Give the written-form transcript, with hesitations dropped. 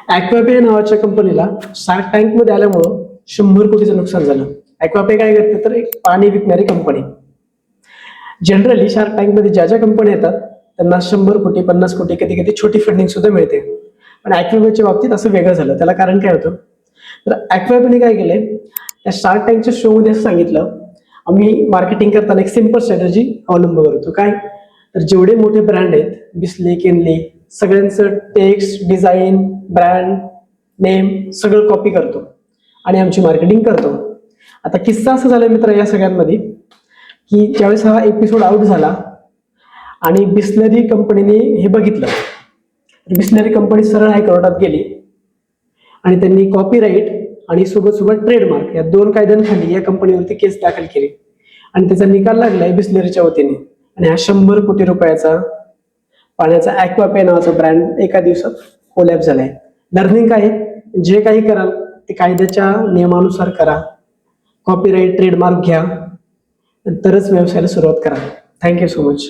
ॲक्वापे नावाच्या कंपनीला shark tank मध्ये आल्यामुळं 100 कोटीचं नुकसान झालं. ॲक्वापे काय करते तर एक पाणी विकणारी कंपनी. जनरली शार्क टँक मध्ये ज्या ज्या कंपन्या येतात त्यांना 100 कोटी 50 कोटी कधी कधी छोटी फंडिंग सुद्धा मिळते. पण ॲक्वापेच्या बाबतीत असं वेगळं झालं. त्याला कारण काय होतं तर ॲक्वापेने काय केलंय त्या शार्क टँकच्या शो मध्ये असं सांगितलं, आम्ही मार्केटिंग करताना एक सिंपल स्ट्रॅटेजी अवलंब करतो. काय तर जेवढे मोठे ब्रँड आहेत बिस्ले केनली सगळ्यांचं टेक्स्ट डिझाईन ब्रँड नेम सगळं कॉपी करतो आणि आमची मार्केटिंग करतो. आता किस्सा असं झाला मित्र या सगळ्यांमध्ये की ज्यावेळेस हा एपिसोड आउट झाला आणि बिस्लरी कंपनीने हे बघितलं, बिस्लरी कंपनी सरळ हायकोर्टात गेली आणि त्यांनी कॉपीराईट आणि सोबत ट्रेडमार्क या 2 कायद्यांखाली या कंपनीवरती केस दाखल केली आणि त्याचा निकाल लागलाय बिस्लरीच्या वतीने. आणि हा 100 कोटी रुपयाचा पाण्याचा ॲक्वापे नावाचा ब्रँड एका दिवसात कोलॅप्स झालाय. लर्निंग काय आहे, जे काही कराल ते कायद्याच्या नियमानुसार करा, कॉपीराईट ट्रेडमार्क घ्या, तरच व्यवसायाला सुरुवात करा. Thank you so much.